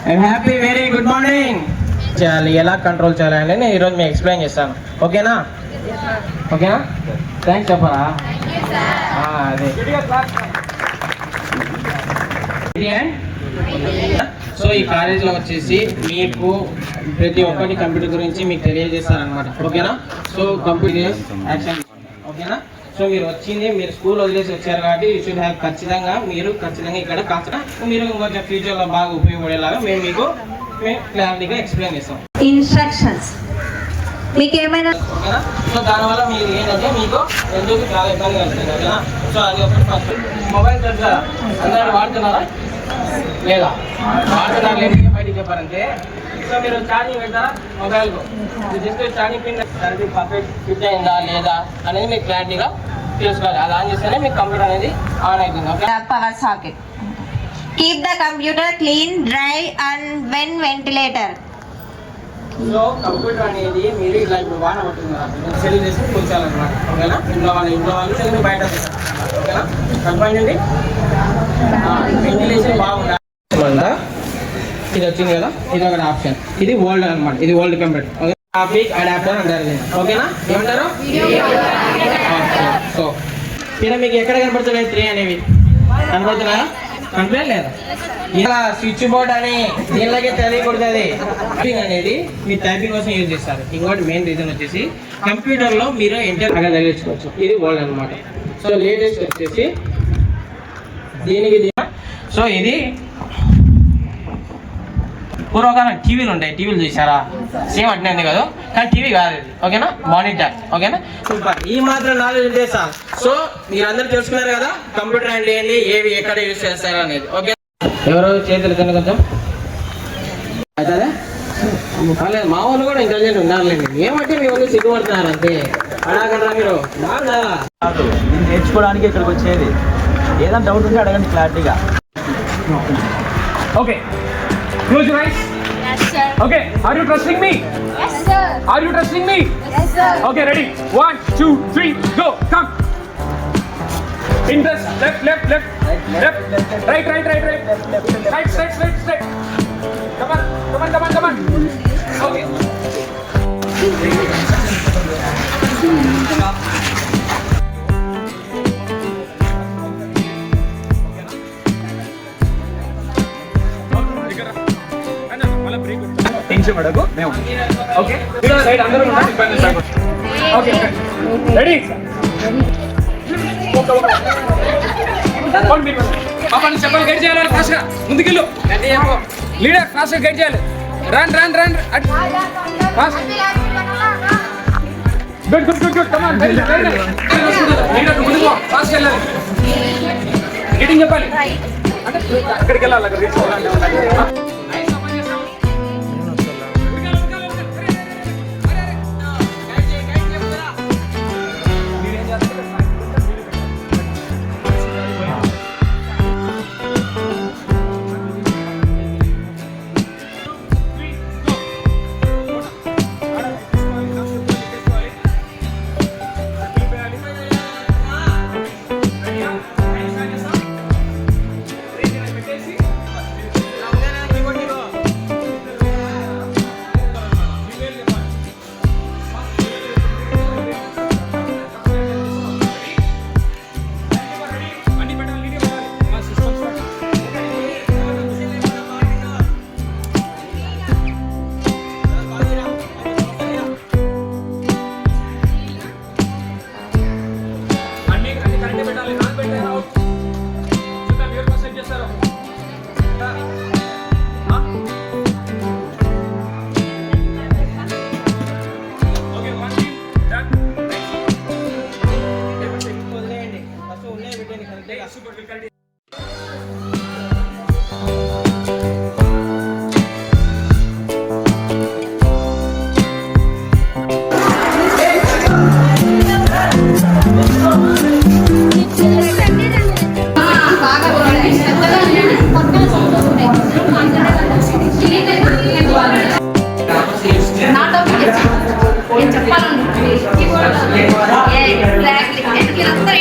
I'm happy. Very good morning. చేయాలి, ఎలా control చేయాలని నేను ఈరోజు మీకు ఎక్స్ప్లెయిన్ చేస్తాను. ఓకేనా? ఓకేనా? థ్యాంక్స్ చెప్పరా? అదే. సో ఈ కాలేజీలో వచ్చేసి మీకు ప్రతి ఒక్కటి కంప్యూటర్ గురించి మీకు తెలియజేస్తారనమాట. ఓకేనా? So computer action. ఓకేనా? సో మీరు వచ్చింది, మీరు స్కూల్ వదిలేసి వచ్చారు కాబట్టి యూ షుడ్ హ్యావ్ ఖచ్చితంగా ఇక్కడ మీరు కొంచెం ఫ్యూచర్లో బాగా ఉపయోగపడేలాగా మేము క్లారిటీగా ఎక్స్ప్లెయిన్ చేస్తాం. ఇన్స్ట్రక్షన్స్ మీకు ఏమైనా ఓకేనా? సో దానివల్ల మీరు ఏంటంటే మీకు ఎందుకు చాలా ఇబ్బంది కలుగుతుంది. ఓకేనా? సో అది ఒకటి ఫస్ట్. మొబైల్ తెలుసా? అందరూ వాడుతున్నారా లేదా? వాడుతున్నారు లేదు బయటికి చెప్పారంటే. సో మీరు ఛార్జింగ్ పెడతారా మొబైల్కు? జస్ట్ ఛార్జింగ్ పిన్ అది పర్ఫెక్ట్ ఫిట్ అయిందా లేదా అనేది మీకు క్లారిటీగా తెలుసుకోవాలి. అది ఆన్ చేస్తేనే మీకు కంప్యూటర్ అనేది ఆన్ అవుతుంది. Power socket. Keep the computer clean, dry and when ventilator. So computer అనేది మీరు ఇట్లా ఇప్పుడు వాడబడుతున్నారు, సెల్ చేసి కూర్చోాలన్నమాట. ఓకేనా? ఇంట్లో వాళ్ళు సెల్ బయట. ఓకేనా? కనపడండి, వెంటిలేషన్ బాగుండాలి. ఇది వచ్చింది కదా, ఇది ఒక ఆప్షన్. ఇది వరల్డ్ అనమాట, ఇది world computer. Okay, topic adapter అంటారు. ఓకేనా? ఏమంటారు? సో ఇక్కడ మీకు ఎక్కడ కనపడుతున్నాయి 3 అనేవి కనపడుతున్నాయా? కనపడలేదు లేదా? ఇలా స్విచ్ బోర్డ్ అని దీనిలాగే తెలియకూడదు. టైపింగ్ అనేది మీరు టైపింగ్ కోసం యూజ్ చేస్తారు. ఇంకోటి మెయిన్ రీజన్ వచ్చేసి కంప్యూటర్లో మీరు ఎంటర్ బాగా తగిలించుకోవచ్చు. ఇది వరల్డ్ అనమాట. సో లేటెస్ట్ వచ్చేసి దీనికి. సో ఇది పూర్వకాలం టీవీలు ఉంటాయి, టీవీలు చూసారా? సేమ్ అట్నే కదా, కానీ టీవీ కాదు ఇది. ఓకేనా? మానిటర్. ఓకేనా? సూపర్. ఈ మాత్రం నాలెడ్జ్ ఉంటే సార్. సో మీరందరూ తెలుసుకున్నారు కదా కంప్యూటర్ అంటే ఏంటి, ఏవి ఎక్కడ యూజ్ చేస్తారు అనేది. ఓకే, ఎవరో చేతులు తిన్న కొంచెం అవుతుందా? పర్లేదు, మా వాళ్ళు కూడా ఇంటెలిజెంట్ ఉన్నారులేండి. ఏమంటే మీ వాళ్ళు సిగ్గుపడుతున్నారు అంతే. అడగరా మీరు? కాదు, నేను నేర్చుకోవడానికి ఇక్కడికి వచ్చేది. ఏదైనా డౌట్ ఉంటే అడగండి క్లారిటీగా. Okay, close your eyes. Yes, sir. Okay, are you trusting me? Yes, sir. Are you trusting me? Yes, sir. Okay, ready? 1, 2, 3, go. Come. Interest. Left. Right. Straight. Come on. Okay. Tension పడకు, మేము okay. Side అందరూ okay, ready? పాపని చెప్పాలి, guide చేయాలి ఫాస్ట్గా. ముందుకెళ్ళు leader, ఫాస్ట్గా guide చేయాలి. Run fast. Good come on. Leader ముందుకు ఫాస్ట్గా వెళ్ళాలి. లీడింగ్ చెప్పాలి అంటే అక్కడికి వెళ్ళాలి, అక్కడ రీచ్ అవ్వాలి.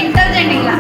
ఇంటెలిజెంట్ ఇలా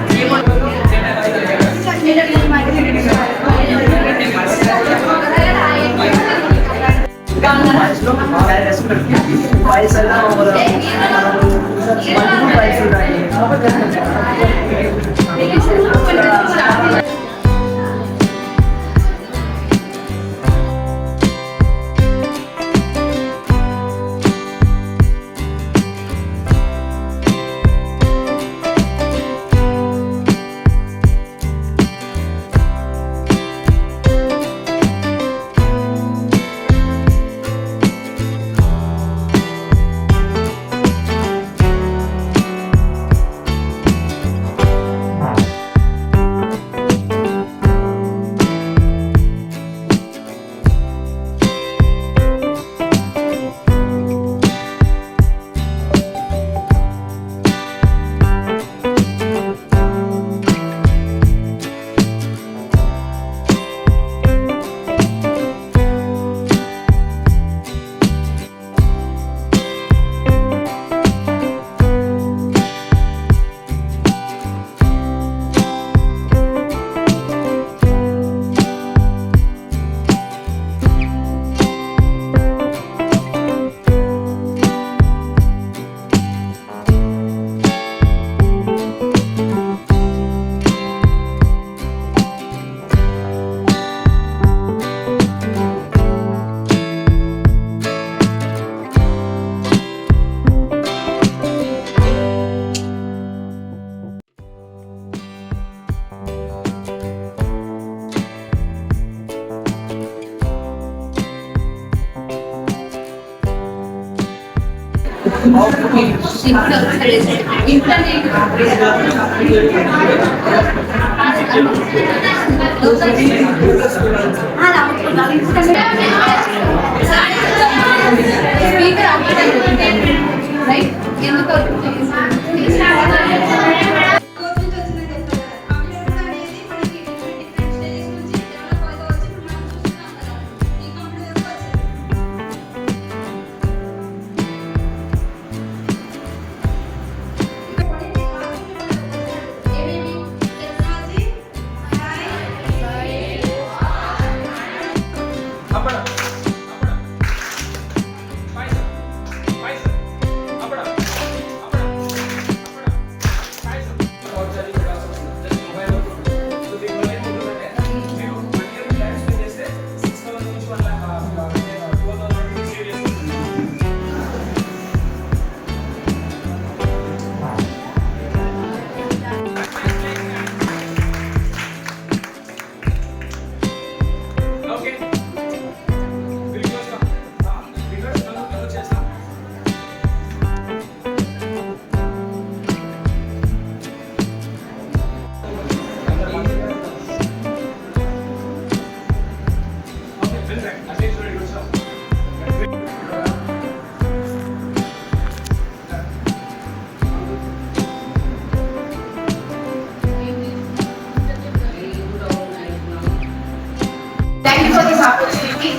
Thank you for this opportunity.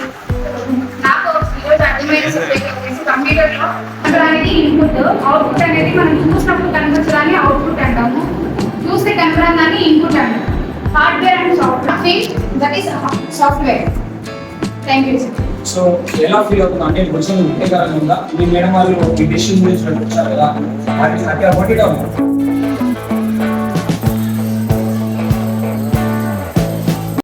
నాకు ఈరోజు అర్థమైన సబ్జెక్ట్ వచ్చేసి కంప్యూటర్లో అనేది ఇన్పుట్, అవుట్పుట్ అనేది మనం చూసినప్పుడు కనిపించడాన్ని అవుట్పుట్ అంటాము, చూస్తే కనపడాన్ని ఇన్పుట్ అంటాము. Hardware and software, that is software. Thank you sir. So ఎలా ఫీల్ అవుతుంది అంటే కొంచెం ఉపయోగకరంగా ఉందా? మీ మేడం వాళ్ళు ఈ డిసిషన్ గురించి వచ్చారు కదా, వాటికి అక్కడ కొట్టడం